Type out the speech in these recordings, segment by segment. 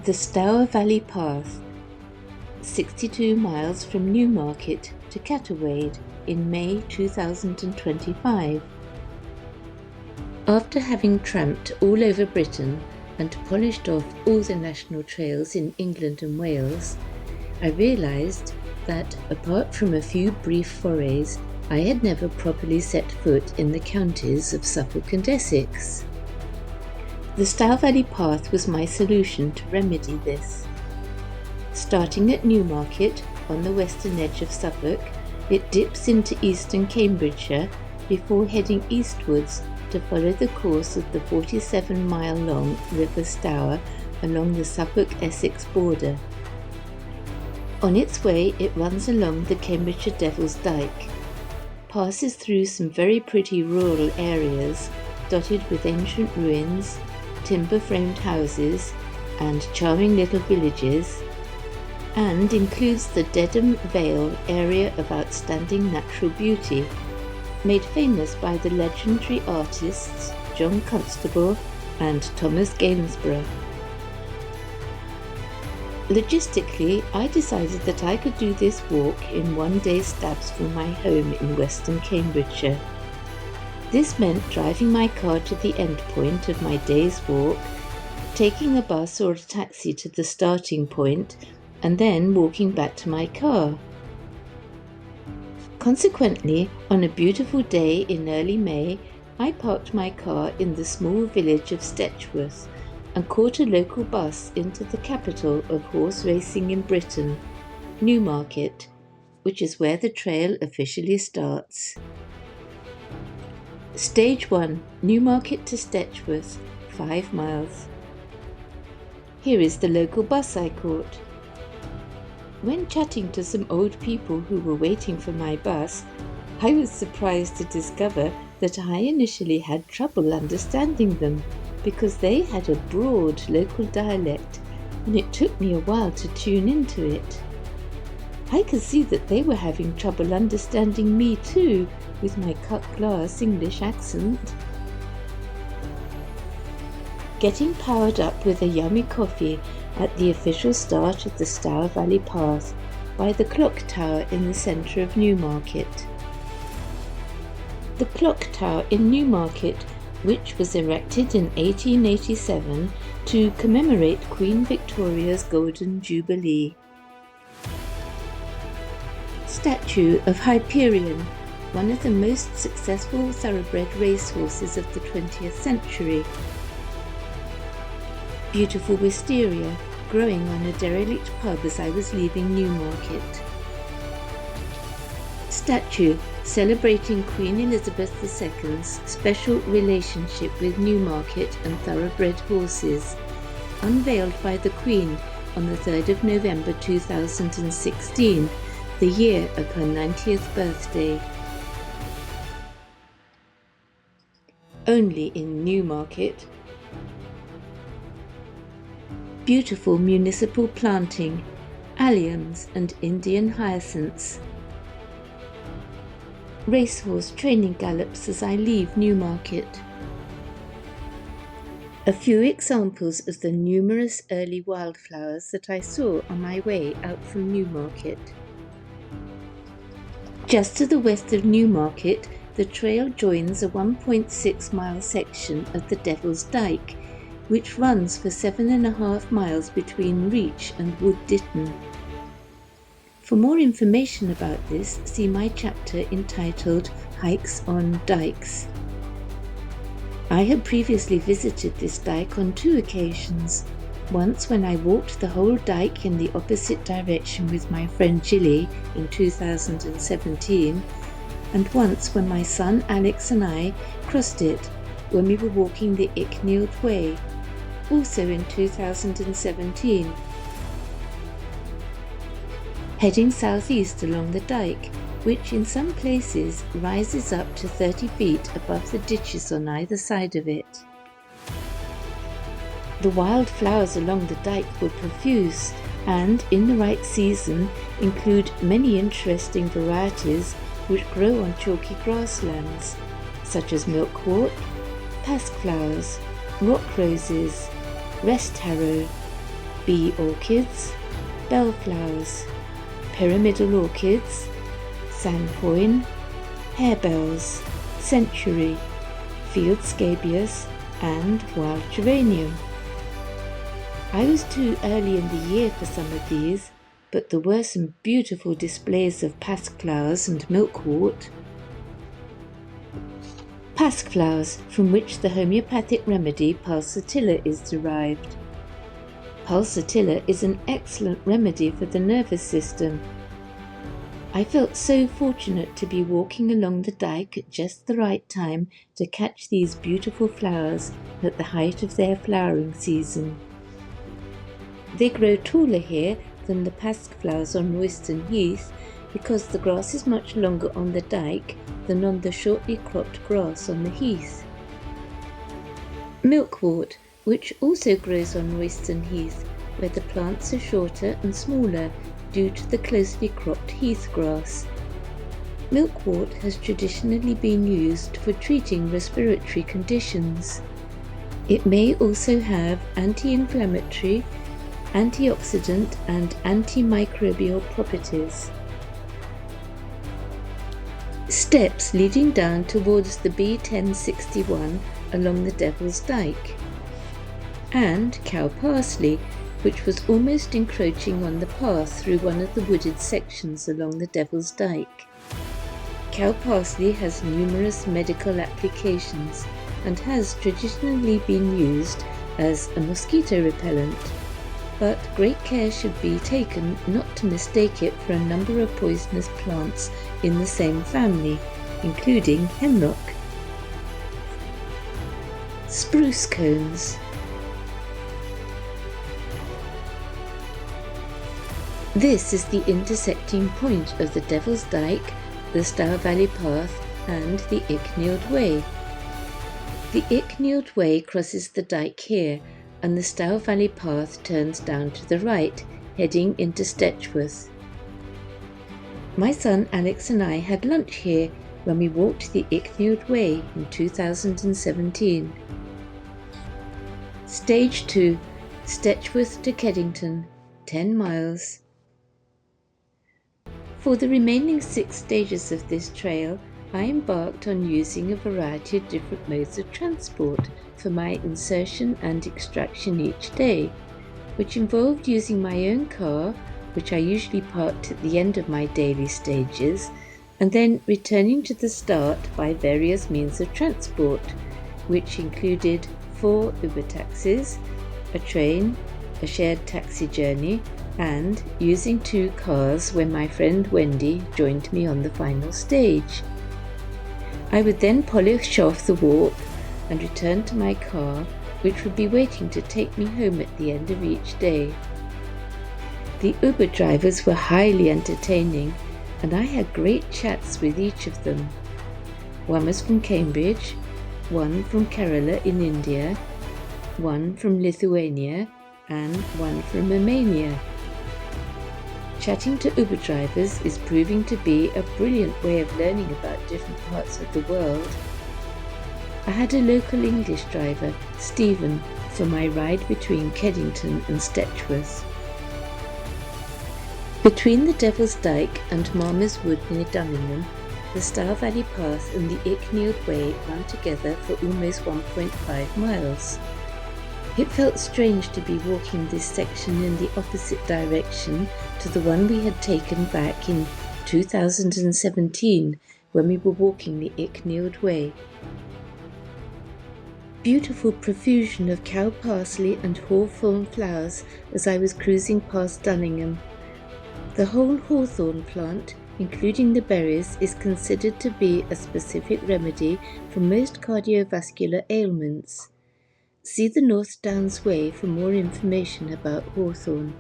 The Stour Valley Path, 62 miles from Newmarket to Catterwade in May 2025. After having tramped all over Britain and polished off all the national trails in England and Wales, I realised that, apart from a few brief forays, I had never properly set foot in the counties of Suffolk and Essex. The Stour Valley Path was my solution to remedy this. Starting at Newmarket, on the western edge of Suffolk, it dips into eastern Cambridgeshire before heading eastwards to follow the course of the 47-mile-long River Stour along the Suffolk-Essex border. On its way, it runs along the Cambridgeshire Devil's Dyke, passes through some very pretty rural areas dotted with ancient ruins, timber-framed houses and charming little villages, and includes the Dedham Vale area of outstanding natural beauty, made famous by the legendary artists John Constable and Thomas Gainsborough. Logistically, I decided that I could do this walk in one-day stabs from my home in western Cambridgeshire. This meant driving my car to the end point of my day's walk, taking a bus or a taxi to the starting point, and then walking back to my car. Consequently, on a beautiful day in early May, I parked my car in the small village of Stetchworth and caught a local bus into the capital of horse racing in Britain, Newmarket, which is where the trail officially starts. Stage 1, Newmarket to Stetchworth, 5 miles. Here is the local bus I caught. When chatting to some old people who were waiting for my bus, I was surprised to discover that I initially had trouble understanding them because they had a broad local dialect, and it took me a while to tune into it. I could see that they were having trouble understanding me too, with my cut-glass English accent. Getting powered up with a yummy coffee at the official start of the Stour Valley Path by the clock tower in the centre of Newmarket. The clock tower in Newmarket, which was erected in 1887 to commemorate Queen Victoria's Golden Jubilee. Statue of Hyperion, one of the most successful thoroughbred racehorses of the 20th century. Beautiful wisteria growing on a derelict pub as I was leaving Newmarket. Statue celebrating Queen Elizabeth II's special relationship with Newmarket and thoroughbred horses, unveiled by the Queen on the 3rd of November 2016, the year of her 90th birthday. Only in Newmarket. Beautiful municipal planting, alliums and Indian hyacinths. Racehorse training gallops as I leave Newmarket. A few examples of the numerous early wildflowers that I saw on my way out from Newmarket. Just to the west of Newmarket, the trail joins a 1.6-mile section of the Devil's Dyke, which runs for 7.5 miles between Reach and Wood Ditton. For more information about this, see my chapter entitled Hikes on Dykes. I had previously visited this dyke on 2 occasions, once when I walked the whole dyke in the opposite direction with my friend Gilly in 2017, and once when my son Alex and I crossed it when we were walking the Icknield Way, also in 2017. Heading southeast along the dyke, which in some places rises up to 30 feet above the ditches on either side of it. The wild flowers along the dyke were profuse and, in the right season, include many interesting varieties which grow on chalky grasslands, such as milkwort, pasque flowers, rock roses, rest harrow, bee orchids, bellflowers, pyramidal orchids, sandpoint, harebells, century, field scabious and wild geranium. I was too early in the year for some of these, but there were some beautiful displays of pasqueflowers and milkwort. Pasqueflowers, from which the homeopathic remedy pulsatilla is derived. Pulsatilla is an excellent remedy for the nervous system. I felt so fortunate to be walking along the dike at just the right time to catch these beautiful flowers at the height of their flowering season. They grow taller here than the pasqueflowers on Royston Heath because the grass is much longer on the dike than on the shortly cropped grass on the heath. Milkwort, which also grows on Royston Heath, where the plants are shorter and smaller due to the closely cropped heath grass. Milkwort has traditionally been used for treating respiratory conditions. It may also have anti-inflammatory, antioxidant and antimicrobial properties. Steps leading down towards the B1061 along the Devil's Dyke, and cow parsley, which was almost encroaching on the path through one of the wooded sections along the Devil's Dyke. Cow parsley has numerous medical applications and has traditionally been used as a mosquito repellent, but great care should be taken not to mistake it for a number of poisonous plants in the same family, including hemlock. Spruce cones. This is the intersecting point of the Devil's Dyke, the Stour Valley Path and the Icknield Way. The Icknield Way crosses the dike here, and the Stour Valley Path turns down to the right, heading into Stetchworth. My son Alex and I had lunch here when we walked the Icknield Way in 2017. Stage 2, Stetchworth to Keddington, 10 miles. For the remaining 6 stages of this trail, I embarked on using a variety of different modes of transport for my insertion and extraction each day, which involved using my own car, which I usually parked at the end of my daily stages, and then returning to the start by various means of transport, which included 4 Uber taxis, a train, a shared taxi journey, and using 2 cars when my friend Wendy joined me on the final stage. I would then polish off the walk and return to my car, which would be waiting to take me home at the end of each day. The Uber drivers were highly entertaining, and I had great chats with each of them. One was from Cambridge, one from Kerala in India, one from Lithuania, and one from Romania. Chatting to Uber drivers is proving to be a brilliant way of learning about different parts of the world. I had a local English driver, Stephen, for my ride between Keddington and Stetchworth. Between the Devil's Dyke and Marmer's Wood near Dummingham, the Stour Valley Path and the Icknield Way run together for almost 1.5 miles. It felt strange to be walking this section in the opposite direction to the one we had taken back in 2017 when we were walking the Icknield Way. Beautiful profusion of cow parsley and hawthorn flowers as I was cruising past Dunningham. The whole hawthorn plant, including the berries, is considered to be a specific remedy for most cardiovascular ailments. See the North Downs Way for more information about hawthorn.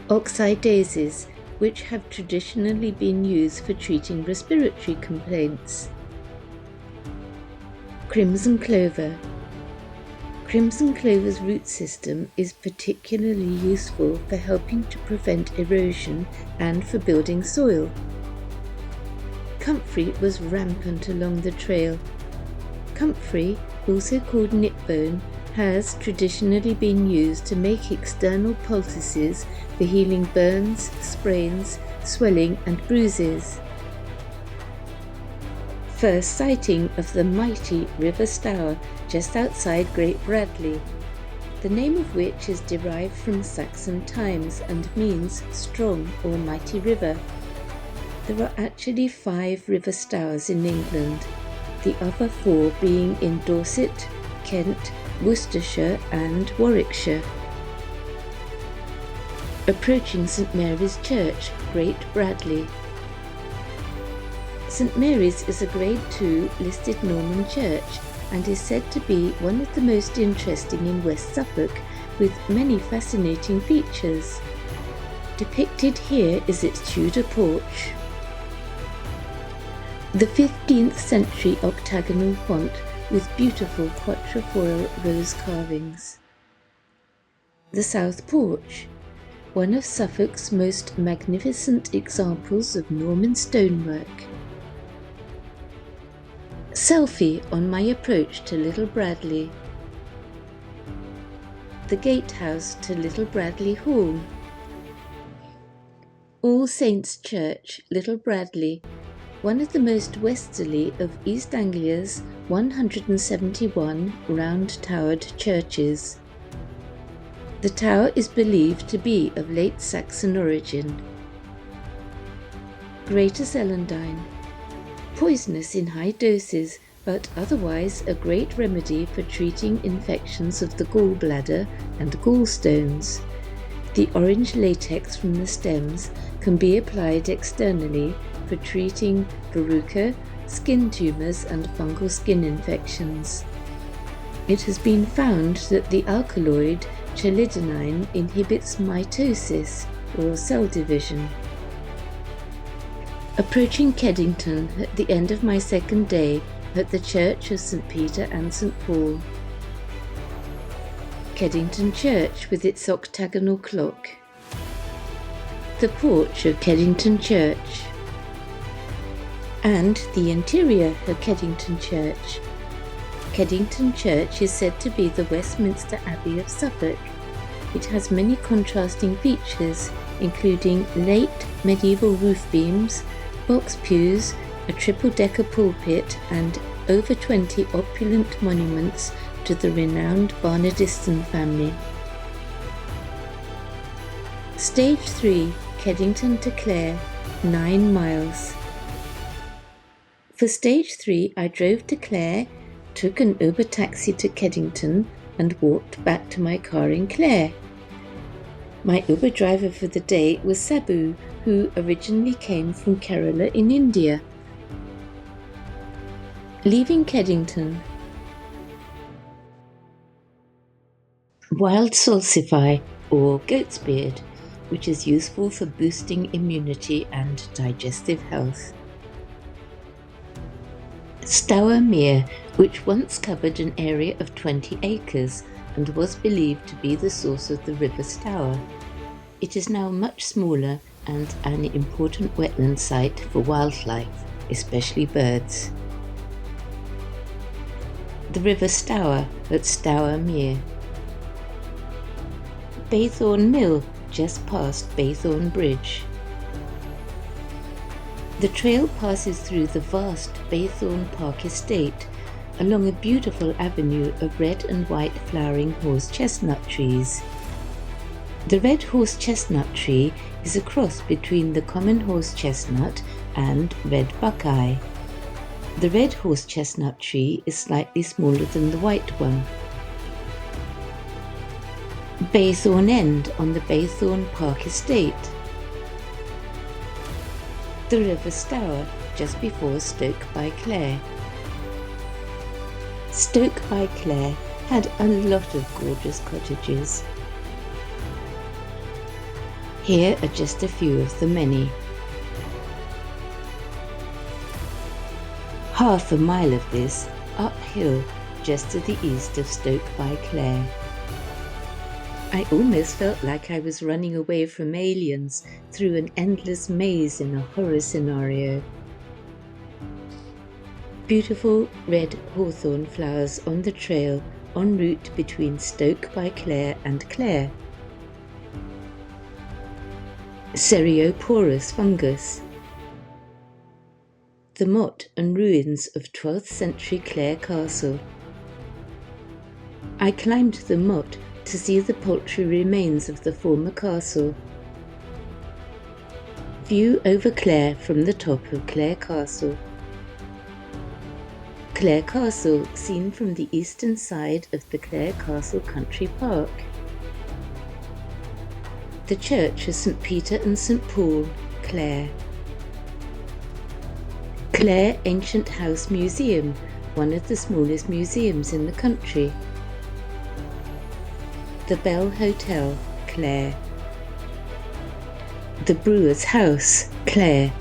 Oxeye daisies, which have traditionally been used for treating respiratory complaints. Crimson clover. Crimson clover's root system is particularly useful for helping to prevent erosion and for building soil. Comfrey was rampant along the trail. Comfrey, also called nipbone, has traditionally been used to make external poultices for healing burns, sprains, swelling and bruises. First sighting of the mighty River Stour just outside Great Bradley, the name of which is derived from Saxon times and means strong or mighty river. There are actually 5 river Stours in England, the other 4 being in Dorset, Kent, Worcestershire and Warwickshire. Approaching St Mary's Church, Great Bradley. St Mary's is a Grade II listed Norman church and is said to be one of the most interesting in West Suffolk, with many fascinating features. Depicted here is its Tudor porch. The 15th century octagonal font with beautiful quatrefoil rose carvings. The South Porch, one of Suffolk's most magnificent examples of Norman stonework. Selfie on my approach to Little Bradley. The gatehouse to Little Bradley Hall. All Saints' Church, Little Bradley, one of the most westerly of East Anglia's 171 round-towered churches. The tower is believed to be of late Saxon origin. Greater Celandine, poisonous in high doses, but otherwise a great remedy for treating infections of the gallbladder and gallstones. The orange latex from the stems can be applied externally for treating verruca, skin tumours and fungal skin infections. It has been found that the alkaloid chelidonine inhibits mitosis, or cell division. Approaching Keddington at the end of my second day at the Church of St Peter and St Paul. Keddington Church with its octagonal clock. The porch of Keddington Church. And the interior of Keddington Church. Keddington Church is said to be the Westminster Abbey of Suffolk. It has many contrasting features, including late medieval roof beams, box pews, a triple-decker pulpit, and over 20 opulent monuments to the renowned Barnardiston family. Stage 3, Keddington to Clare, 9 miles. For Stage 3, I drove to Clare, took an Uber taxi to Keddington, and walked back to my car in Clare. My Uber driver for the day was Sabu, who originally came from Kerala in India. Leaving Keddington. Wild salsify, or goat's beard, which is useful for boosting immunity and digestive health. Stour Mere, which once covered an area of 20 acres and was believed to be the source of the River Stour. It is now much smaller and an important wetland site for wildlife, especially birds. The River Stour at Stour Mere. Baythorn Mill, just past Baythorn Bridge. The trail passes through the vast Baythorn Park estate, along a beautiful avenue of red and white flowering horse chestnut trees. The red horse chestnut tree is a cross between the common horse chestnut and red buckeye. The red horse chestnut tree is slightly smaller than the white one. Baythorn End on the Baythorn Park estate. The River Stour, just before Stoke by Clare. Stoke by Clare had a lot of gorgeous cottages. Here are just a few of the many. Half a mile of this uphill just to the east of Stoke by Clare. I almost felt like I was running away from aliens through an endless maze in a horror scenario. Beautiful red hawthorn flowers on the trail en route between Stoke-by-Clare and Clare. Serioporous fungus. The motte and ruins of 12th century Clare Castle. I climbed the motte to see the paltry remains of the former castle. View over Clare from the top of Clare Castle. Clare Castle seen from the eastern side of the Clare Castle Country Park. The church of St Peter and St Paul, Clare. Clare Ancient House Museum, one of the smallest museums in the country. The Bell Hotel, Clare. The Brewer's House, Clare.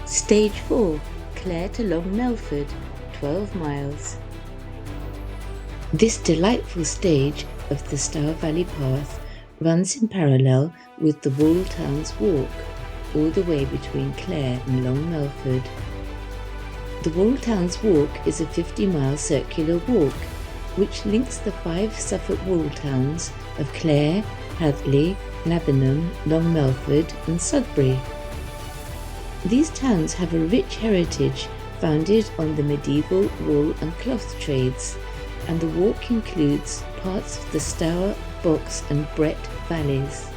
Stage 4, Clare to Long Melford, 12 miles. This delightful stage of the Stour Valley path runs in parallel with the Wall Towns Walk, all the way between Clare and Long Melford. The Wall Towns Walk is a 50-mile circular walk which links the 5 Suffolk wall towns of Clare, Hadley, Nabenham, Long Melford and Sudbury. These towns have a rich heritage founded on the medieval wool and cloth trades, and the walk includes parts of the Stour, Box and Brett valleys.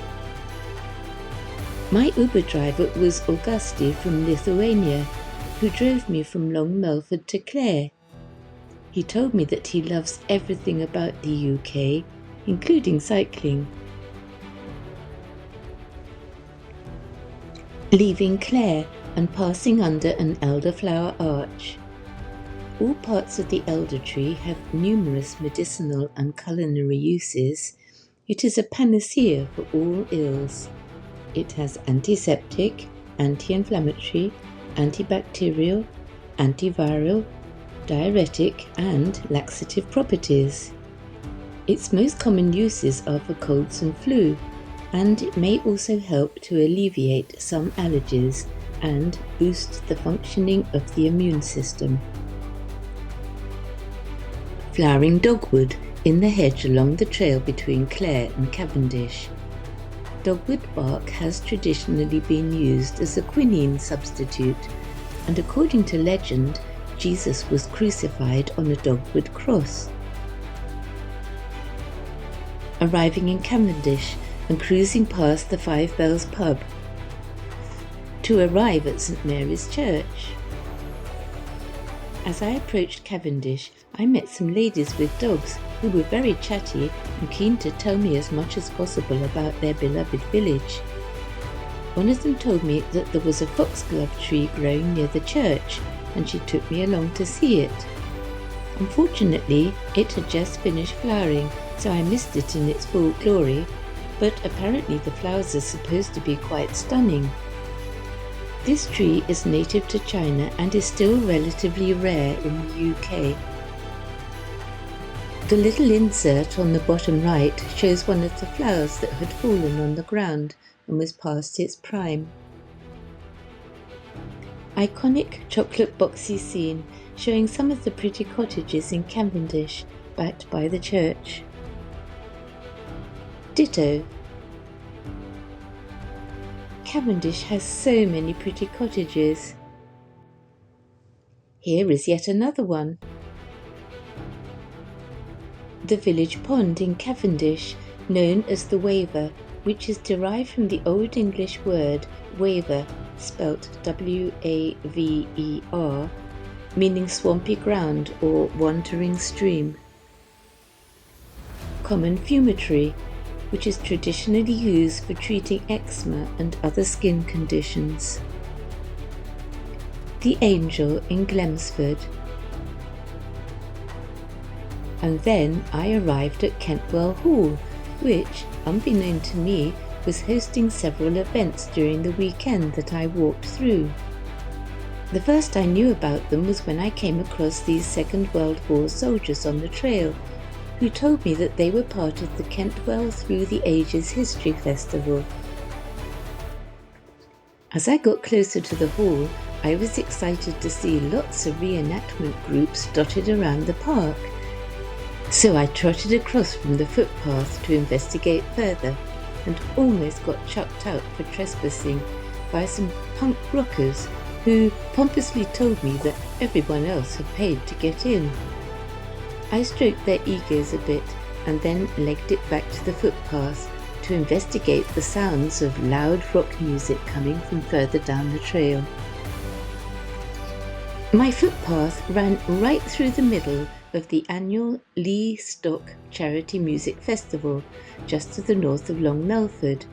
My Uber driver was Augusti from Lithuania, who drove me from Long Melford to Clare. He told me that he loves everything about the UK, including cycling. Leaving Clare and passing under an elderflower arch. All parts of the elder tree have numerous medicinal and culinary uses. It is a panacea for all ills. It has antiseptic, anti-inflammatory, antibacterial, antiviral, diuretic and laxative properties. Its most common uses are for colds and flu, and it may also help to alleviate some allergies and boost the functioning of the immune system. Flowering dogwood in the hedge along the trail between Clare and Cavendish. Dogwood bark has traditionally been used as a quinine substitute, and according to legend, Jesus was crucified on a dogwood cross. Arriving in Cavendish and cruising past the Five Bells pub to arrive at St Mary's Church. As I approached Cavendish, I met some ladies with dogs who were very chatty and keen to tell me as much as possible about their beloved village. One of them told me that there was a foxglove tree growing near the church, and she took me along to see it. Unfortunately, it had just finished flowering, so I missed it in its full glory, but apparently the flowers are supposed to be quite stunning. This tree is native to China and is still relatively rare in the UK. The little insert on the bottom right shows one of the flowers that had fallen on the ground and was past its prime. Iconic chocolate boxy scene showing some of the pretty cottages in Cavendish, backed by the church. Ditto. Cavendish has so many pretty cottages. Here is yet another one. The village pond in Cavendish, known as the Waver, which is derived from the Old English word waver, spelt W-A-V-E-R, meaning swampy ground or wandering stream. Common fumitory, which is traditionally used for treating eczema and other skin conditions. The Angel in Glemsford. And then I arrived at Kentwell Hall, which, unbeknown to me, was hosting several events during the weekend that I walked through. The first I knew about them was when I came across these Second World War soldiers on the trail, who told me that they were part of the Kentwell Through the Ages History Festival. As I got closer to the hall, I was excited to see lots of reenactment groups dotted around the park. So I trotted across from the footpath to investigate further and almost got chucked out for trespassing by some punk rockers who pompously told me that everyone else had paid to get in. I stroked their egos a bit and then legged it back to the footpath to investigate the sounds of loud rock music coming from further down the trail. My footpath ran right through the middle of the annual Lee Stock Charity Music Festival, just to the north of Long Melford,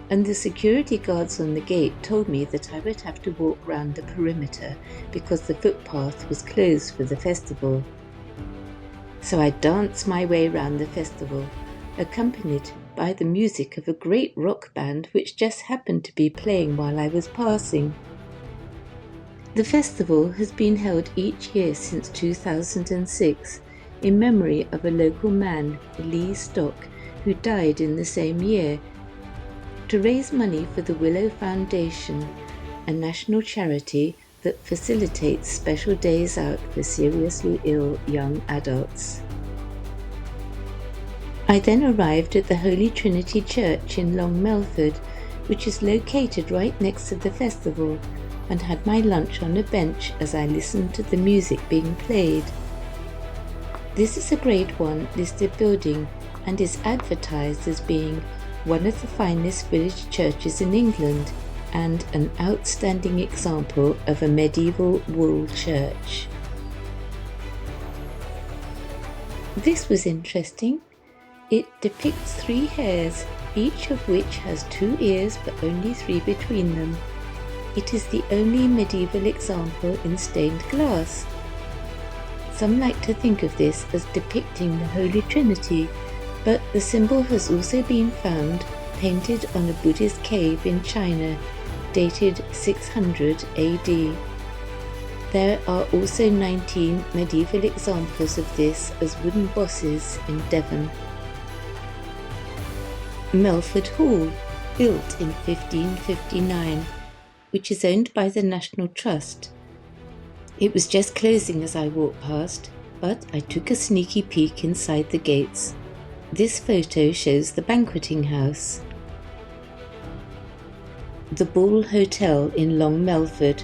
and the security guards on the gate told me that I would have to walk round the perimeter because the footpath was closed for the festival. So I danced my way round the festival, accompanied by the music of a great rock band which just happened to be playing while I was passing. The festival has been held each year since 2006 in memory of a local man, Lee Stock, who died in the same year, to raise money for the Willow Foundation, a national charity that facilitates special days out for seriously ill young adults. I then arrived at the Holy Trinity Church in Long Melford, which is located right next to the festival, and had my lunch on a bench as I listened to the music being played. This is a Grade 1 listed building and is advertised as being one of the finest village churches in England and an outstanding example of a medieval wall church. This was interesting. It depicts 3 hares, each of which has 2 ears but only 3 between them. It is the only medieval example in stained glass. Some like to think of this as depicting the Holy Trinity, but the symbol has also been found painted on a Buddhist cave in China, dated 600 AD. There are also 19 medieval examples of this as wooden bosses in Devon. Melford Hall, built in 1559, which is owned by the National Trust. It was just closing as I walked past, but I took a sneaky peek inside the gates. This photo shows the banqueting house. The Bull Hotel in Long Melford.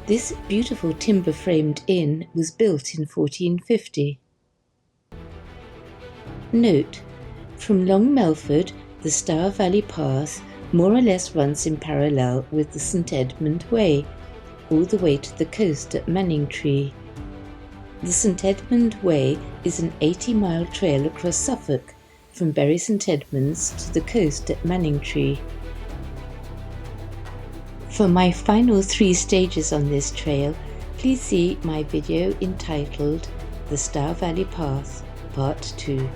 This beautiful timber-framed inn was built in 1450. Note: from Long Melford, the Stour Valley Path more or less runs in parallel with the St Edmund Way, all the way to the coast at Manningtree. The St Edmund Way is an 80-mile trail across Suffolk, from Bury St Edmunds to the coast at Manningtree. For my final 3 stages on this trail, please see my video entitled The Stour Valley Path, Part 2.